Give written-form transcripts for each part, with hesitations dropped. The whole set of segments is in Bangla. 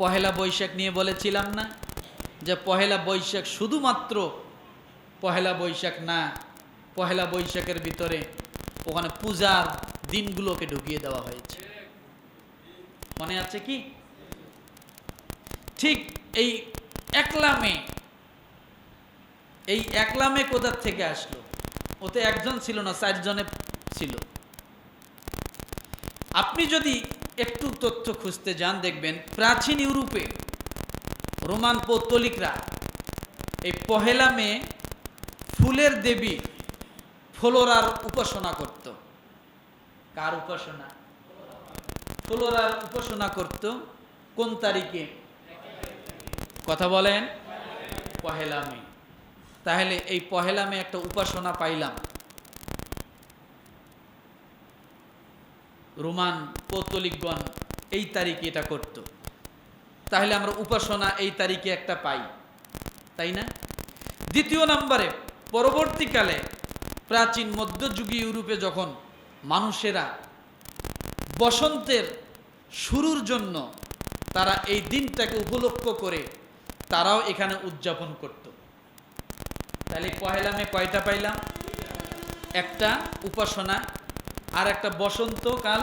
পহেলা বৈশাখ নিয়ে বলেছিলাম না যে পহেলা বৈশাখ শুধুমাত্র পহেলা বৈশাখ না, পহেলা বৈশাখের ভিতরে ওখানে পূজার দিনগুলোকে ঢুকিয়ে দেওয়া হয়েছে। মনে আছে কি? ঠিক এই একলা মে কোথা থেকে আসলো? ওতে একজন ছিল না, 4 জনে ছিল। আপনি যদি একটু তথ্য খুঁজতে যান দেখবেন প্রাচীন ইউরোপে রোমান পৌত্তলিকরা এই পহেলা মে ফুলের দেবী ফ্লোরার উপাসনা করত। কার উপাসনা? ফ্লোরার উপাসনা করত। কোন তারিখে? কথা বলেন, পহেলা মে। তাহলে এই পহেলা মে একটা উপাসনা পাইলাম। রোমান পৌত্তলিকগণ এই তারিখে এটা করত। তাহলে আমরা উপাসনা এই তারিখে একটা পাই, তাই না? দ্বিতীয় নম্বরে, পরবর্তীকালে প্রাচীন মধ্যযুগীয় ইউরোপে যখন মানুষেরা বসন্তের শুরুর জন্য তারা এই দিনটাকে উপলক্ষ করে তারাও এখানে উদযাপন করত। তাহলে পহেলা মে কয়টা পাইলাম? একটা উপাসনা, আর একটা বসন্তকাল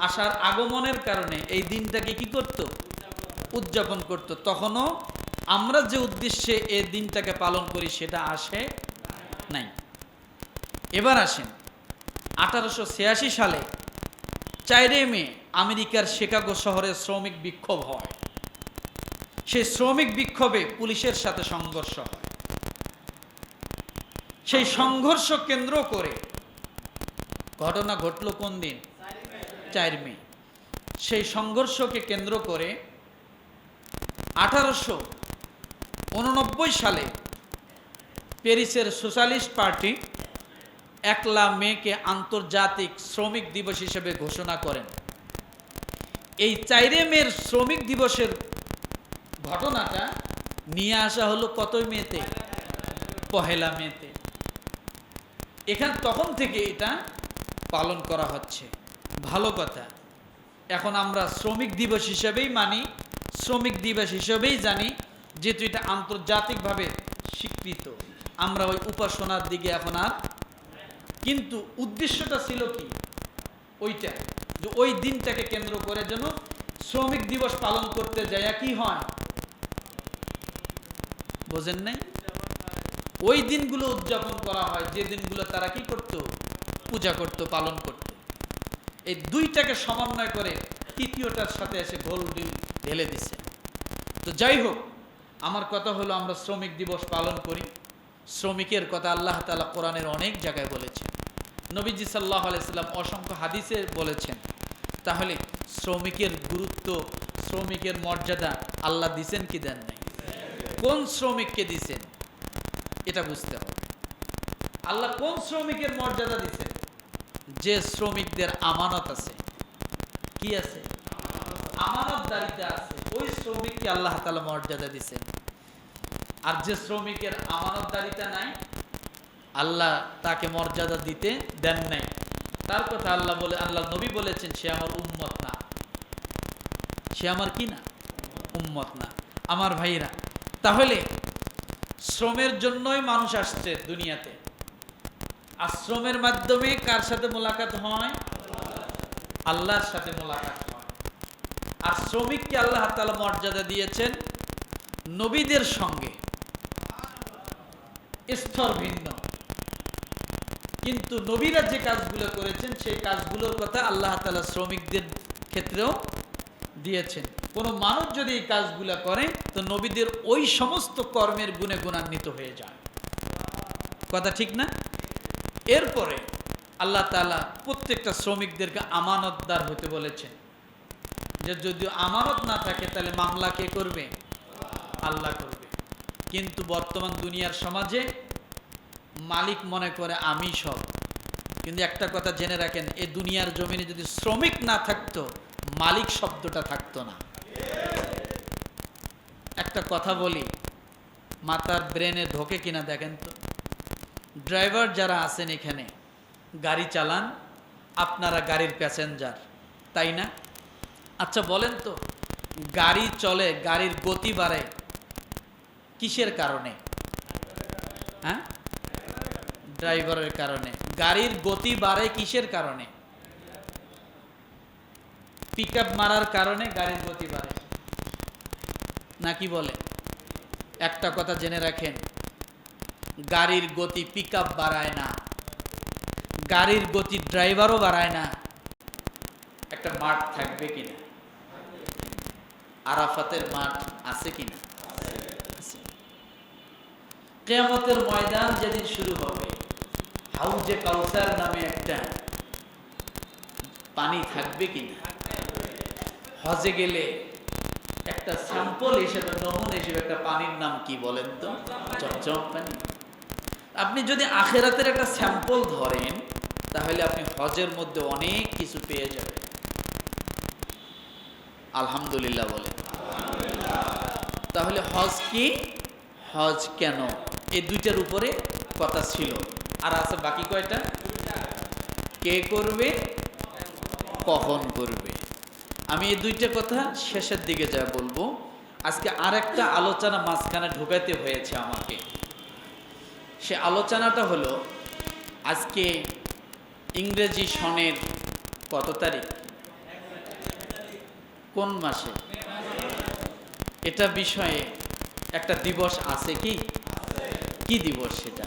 আসার আগমনের কারণে এই দিনটাকে কি করত? উদযাপন করত। তখনও আমরা যে উদ্দেশ্যে এই দিনটাকে পালন করি সেটা আসে নাই। এবার আসেন 1886 সালে 4 মে আমেরিকার শিকাগো শহরে শ্রমিক বিক্ষোভ হয়। সেই শ্রমিক বিক্ষোভে পুলিশের সাথে সংঘর্ষ হয়। সেই সংঘর্ষ কেন্দ্র করে ঘটনা ঘটল কোন দিন? 4 মে। সেই সংঘর্ষকে কেন্দ্র করে 1889 সালে প্যারিসের সোশ্যালিস্ট পার্টি 1 মেকে আন্তর্জাতিক শ্রমিক দিবস হিসেবে ঘোষণা করেন। এই 4 মের শ্রমিক দিবসের ঘটনাটা নিয়ে আসা হলো কত মেতে? পহেলা মেতে। তখন থেকে এটা পালন করা হচ্ছে। ভালো কথা। এখন আমরা শ্রমিক দিবস হিসেবেই মানি, শ্রমিক দিবস হিসেবেই জানি, যেহেতু এটা আন্তর্জাতিকভাবে স্বীকৃত। আমরা ওই উপাসনার দিকে এখন আর, কিন্তু উদ্দেশ্যটা ছিল কি? ওইটা যে ওই দিনটাকে কেন্দ্র করে যেন শ্রমিক দিবস পালন করতে যায় কি হয়, বোঝেন নাই? ওই দিনগুলো উদযাপন করা হয় যে দিনগুলো তারা কি করত? পূজা করত, পালন করত। এই দুইটাকে সমন্বয় করে তৃতীয়টার সাথে এসে ঘোল ঢেলে দিছে। তো যাই হোক, আমার কথা হলো আমরা শ্রমিক দিবস পালন করি। শ্রমিকের কথা আল্লাহ তাআলা কোরআনের অনেক জায়গায় বলেছেন, নবীজি সাল্লাল্লাহু আলাইহি সাল্লাম অসংখ্য হাদিসে বলেছেন। তাহলে শ্রমিকের গুরুত্ব, শ্রমিকের মর্যাদা আল্লাহ দিছেন কি দেন নাই? কোন শ্রমিককে দিছেন এটা বুঝতে হবে। আল্লাহ কোন শ্রমিকের মর্যাদা দিছেন? যে শ্রমিকদের আমানত আছে। কি আছে? আমানতদারিতা আছে, ওই শ্রমিককে আল্লাহ তাআলা মর্যাদা দিছেন। আর যে শ্রমিকের আমানতদারিতা নাই, আল্লাহ তাকে মর্যাদা দিতে দেন নাই। তার কথা আল্লাহ নবী বলেছেন, সে আমার উম্মত না। সে আমার কি না? উম্মত না। আমার ভাইরা, তাহলে শ্রমের জন্যই মানুষ আসছে দুনিয়াতে। আর শ্রমের মাধ্যমে কার সাথে মোলাকাত হয়? আল্লাহর সাথে মোলাকাত হয়। আর শ্রমিককে আল্লাহ তাআলা মর্যাদা দিয়েছেন নবীদের সঙ্গে, স্তর ভিন্ন, কিন্তু নবীরা যে কাজগুলো করেছেন সেই কাজগুলোর কথা আল্লাহ তাআলা শ্রমিকদের ক্ষেত্রেও দিয়েছেন। কোনো মানুষ যদি এই কাজগুলো করে তো নবীদের ওই সমস্ত কর্মের গুণে গুণান্বিত হয়ে যায়। কথা ঠিক না? এরপরে আল্লাহ তাআলা প্রত্যেকটা শ্রমিকদেরকে আমানতদার হতে বলেছেন, যে যদি আমানত না থাকে তাহলে মামলা কে করবে? আল্লাহ করবে। কিন্তু বর্তমান দুনিয়ার সমাজে মালিক মনে করে আমি সব। কিন্তু একটা কথা জেনে রাখেন, এই দুনিয়ার জমিনে যদি শ্রমিক না থাকতো, মালিক শব্দটা থাকতো না। একটা কথা বলি, মাথার ব্রেনে ঢোকে কিনা দেখেন তো। ড্রাইভার যারা আছেন এখানে, গাড়ি চালান, আপনারা গাড়ির প্যাসেঞ্জার, তাই না? আচ্ছা বলেন তো, গাড়ি চলে, গাড়ির গতি বাড়ে কিসের কারণে? হ্যাঁ, ড্রাইভারের কারণে। গাড়ির গতি বাড়ে কিসের কারণে? পিকআপ মারার কারণে গাড়ির গতি বাড়ে নাকি বলে? একটা কথা জেনে রাখেন, গাড়ির গতি পিকআপ বাড়ায় না, গাড়ির গতি ড্রাইভারও বাড়ায় না। একটা মাঠ থাকবে কিনা? আরাফাতের মাঠ আছে কিনা? কিয়ামতের ময়দান যেদিন শুরু হবে, হাউজে কাউসার নামে একটা পানি থাকবে কিনা? হজে গেলে একটা স্যাম্পল হিসেবে, নমুনা হিসেবে একটা পানির নাম কি বলেন তো? চমচম পানি। আপনি যদি আখেরাতের একটা স্যাম্পল ধরেন, তাহলে আপনি হজের মধ্যে অনেক কিছু পেয়ে যাবেন। আলহামদুলিল্লাহ বলে। তাহলে হজ কি, হজ কেন, এই দুইটার উপরে কথা ছিল। আর আছে বাকি কয়টা? কে করবে, কখন করবে। আমি এই দুইটা কথা শেষের দিকে যা বলবো। আজকে আরেকটা আলোচনা মাঝখানে ঢুকাইতে হয়েছে আমাকে। সে আলোচনাটা হলো, আজকে ইংরেজি সনের কত তারিখ, কোন মাসে? এটা বিষয়ে একটা দিবস আছে কি? কি দিবস সেটা?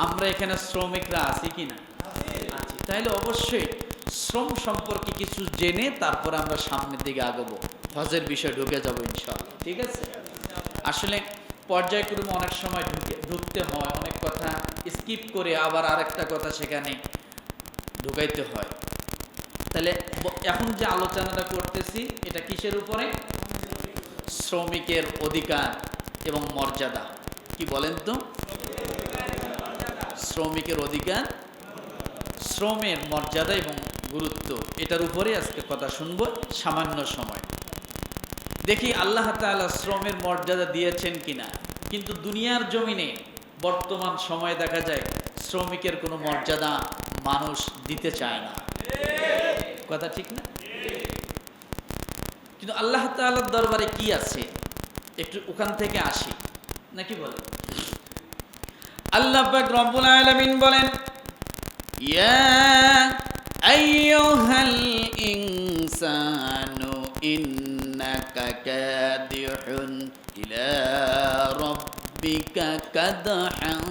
আমরা এখানে শ্রমিকরা আছি কি না? আছি। তাহলে অবশ্যই শ্রম সম্পর্কে কিছু জেনে তারপর আমরা সামনের দিকে আগাবো, হজের বিষয় ঢুকে যাবো ইনশাআল্লাহ। ঠিক আছে? আসলে পর্যায়ক্রমে অনেক সময় ঢুকতে হয়, অনেক কথা স্কিপ করে আবার আরেকটা কথা সেখানে ঢুকাইতে হয়। তাহলে এখন যে আলোচনাটা করতেছি, এটা কিসের উপরে? শ্রমিকের অধিকার এবং মর্যাদা। কি বলেন তো? শ্রমিকের অধিকার, শ্রমের মর্যাদা এবং গুরুত্ব, এটার উপরে আজকে কথা শুনবো সামান্য সময়। দেখি আল্লাহ তাআলা শ্রমের মর্যাদা দিয়েছেন কিনা। কিন্তু দুনিয়ার জমিনে বর্তমান সময়ে দেখা যায় শ্রমিকের কোনো মর্যাদা মানুষ দিতে চায় না। কথা ঠিক না? কিন্তু আল্লাহ তাআলার দরবারে কি আছে, একটু ওখান থেকে আসি নাকি বলেন। আল্লাহ পাক রব্বুল আলামিন বলেন, ইয়া আইয়ুহাল ইনসানু ইন্নাকা কাদিহুন ইলা রাব্বিকা কাদহান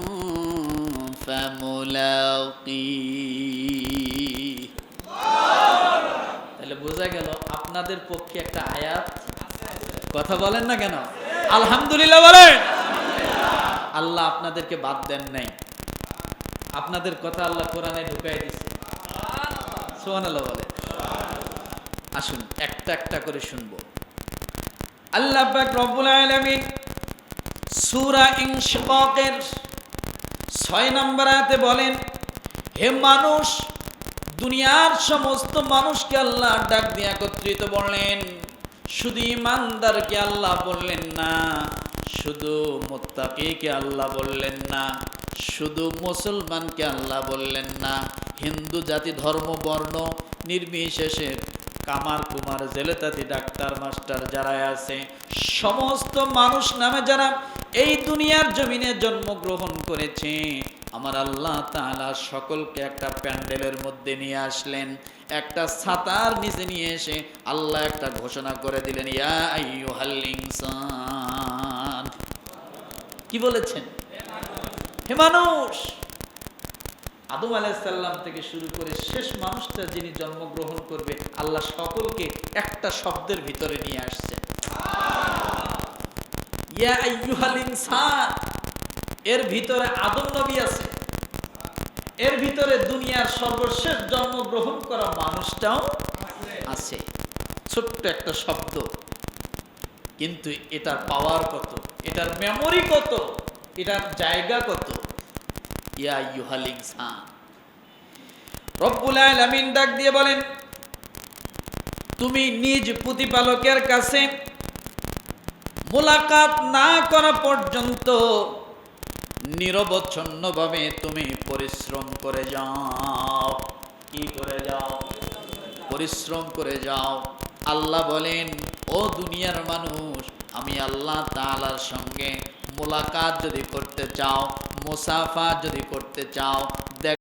ফামুলাকি। তাহলে বোঝা গেল আপনাদের পক্ষে একটা আয়াত। কথা বলেন না কেন? আলহামদুলিল্লাহ বলেন। আল্লাহ আপনাদেরকে বাদ দেন নাই, আপনাদের কথা আল্লাহ কোরআনে ঢুকাই দিয়েছে। সুবহানাল্লাহ বলেন। আসুন একটা একটা করে শুনবো। আল্লাহ পাক রব্বুল আলামিন সূরা ইনশিকাকের 6 নম্বর আয়াতে বলেন, হে মানুষ, দুনিয়ার সমস্ত মানুষকে আল্লাহ ডাক দিয়ে একত্রিত বললেন। শুধু ইমানদারকে আল্লাহ বললেন না, শুধু মুত্তাকিকে আল্লাহ বললেন না, শুধু মুসলমানকে আল্লাহ বললেন না, হিন্দু জাতি ধর্ম বর্ণ নির্বিশেষে কামার কুমার জেলেতাতি ডাক্তার মাস্টার যারা আছে, সমস্ত মানুষ নামে যারা এই দুনিয়ার জমিনে জন্মগ্রহণ করেছে, আমার আল্লাহ তাআলা সকলকে একটা প্যান্ডেলের মধ্যে নিয়ে আসলেন, একটা ছাতার নিচে নিয়ে এসে আল্লাহ একটা ঘোষণা করে দিলেন, ইয়া আইয়ুহাল ইনসান। কি বলেছেন? হে মানুষ। আদম আলাইহিস সালাম থেকে শুরু করে শেষ মানুষটা যিনি জন্মগ্রহণ করবে, আল্লাহ সকলকে একটা শব্দের ভিতরে নিয়ে আসছেন, ইয়া আইয়ুহাল ইনসান। এর ভিতরে আদম নবী আছে, এর ভিতরে দুনিয়ার সর্বশেষ জন্মগ্রহণ করা মানুষটাও আছে। ছোট্ট একটা শব্দ, কিন্তু এটার পাওয়ার কত, এটার মেমোরি কত, এটার জায়গা কত। ইয়া আইয়ুহাল ইনসান। রব্বুল আলামিন ডাক দিয়ে বলেন, তুমি নিজ প্রতিপালকের কাছে মুলাকাত না করা পর্যন্ত নিরবচ্ছিন্নভাবে তুমি পরিশ্রম করে যাও। কি করে যাও? পরিশ্রম করে যাও। আল্লাহ বলেন, ও দুনিয়ার মানুষ, আমি আল্লাহ তাআলার সঙ্গে মোলাকাত যদি করতে চাও, মুসাফা যদি করতে চাও, দেখ